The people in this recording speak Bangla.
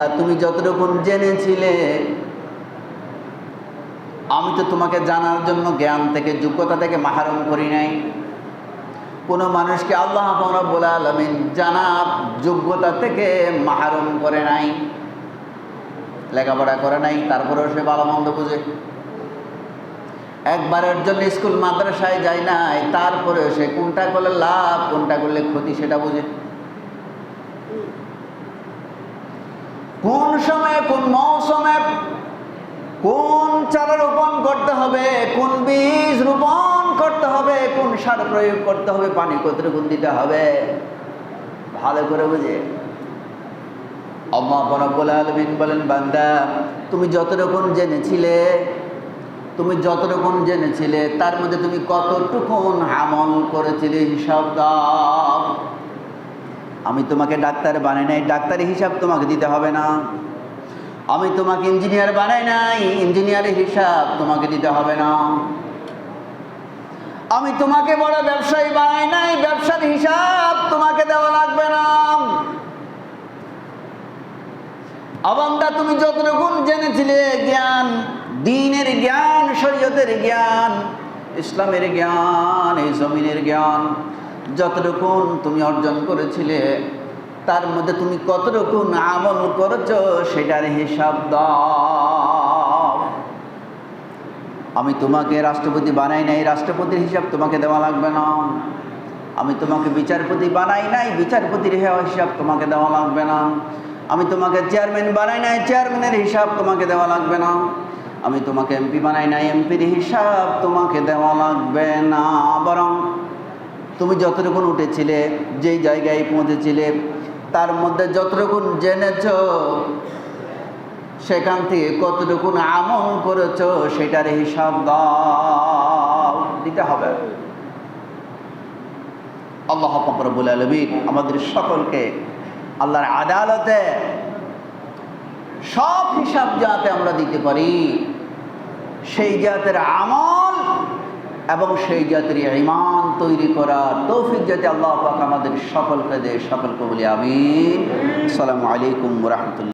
তুমি যতটুকু জেনেছিলে, আমি তো তোমাকে জানার জন্য জ্ঞান থেকে, যোগ্যতা থেকে মাহরুম করি নাই। কোনো মানুষকে আল্লাহ রাব্বুল আলামিন জানার যোগ্যতা থেকে মাহরুম করে নাই। লেখাপড়া করে নাই, তারপরেও সে ভালো মন্দ বুঝে। একবারের জন্য স্কুল মাদ্রাসায় যায় নাই, তারপরেও সে কোনটা করলে লাভ, কোনটা করলে ক্ষতি সেটা বুঝে। কোন সময়ে, কোন মৌসুমে কোন চারা রোপণ করতে হবে, কোন বীজ রোপণ করতে হবে, কোন সার প্রয়োগ করতে হবে, পানি কতটুকু দিতে হবে, ভালো করে বুঝে। আল্লাহ রাব্বুল আলামিন বলেন, বান্দা তুমি যতটুকু জেনেছিলে তার মধ্যে তুমি কতটুকু আমল করেছিলে হিসাব দাও। আমি তোমাকে ডাক্তার বানাই নাই, ডাক্তারি হিসাব তোমাকে দিতে হবে না। আমি তোমাকে ইঞ্জিনিয়ার বানাই নাই, ইঞ্জিনিয়ারের হিসাব তোমাকে দিতে হবে না। আমি তোমাকে বড় ব্যবসায়ী বানাই নাই, ব্যবসার হিসাব তোমাকে দেওয়া লাগবে না। বান্দা তুমি যতটুকু জেনেছিলে জ্ঞান, দ্বীনের জ্ঞান, শরীয়তের জ্ঞান, ইসলামের জ্ঞান, এই জমিনের জ্ঞান, যতটুকু তুমি অর্জন করেছিলে তার মধ্যে তুমি কতটুকু আমল করেছো সেটার হিসাব দাও। আমি তোমাকে রাষ্ট্রপতি বানাই নাই, রাষ্ট্রপতির হিসাব তোমাকে দেওয়া লাগবে না। আমি তোমাকে বিচারপতি বানাই নাই, বিচারপতির হিসাব তোমাকে দেওয়া লাগবে না। আমি তোমাকে চেয়ারম্যান বানাই নাই, চেয়ারম্যানের হিসাব তোমাকে দেওয়া লাগবে না। আমি তোমাকে এমপি বানাই নাই, এমপির হিসাব তোমাকে দেওয়া লাগবে না। বরং তুমি যতটুকু উঠেছিলে, যেই জায়গায় পৌঁছেছিলে তার মধ্যে যতটুকু জেনেছ সেখান থেকে কতটুকু আমল করেছ সেটার হিসাব দাও, দিতে হবে। আল্লাহ রাব্বুল আলামিন আমাদের সকলকে আল্লাহর আদালতে সব হিসাব যাতে আমরা দিতে পারি, সেই জাতের আমল এবং সেই জাতের ঈমান তৈরি করার তৌফিক যাতে আল্লাহ পাক আমাদের সকলকে দেয়, সকলকে বলি আমিন। আসসালামু আলাইকুম ওয়া রাহমাতুল্লাহ।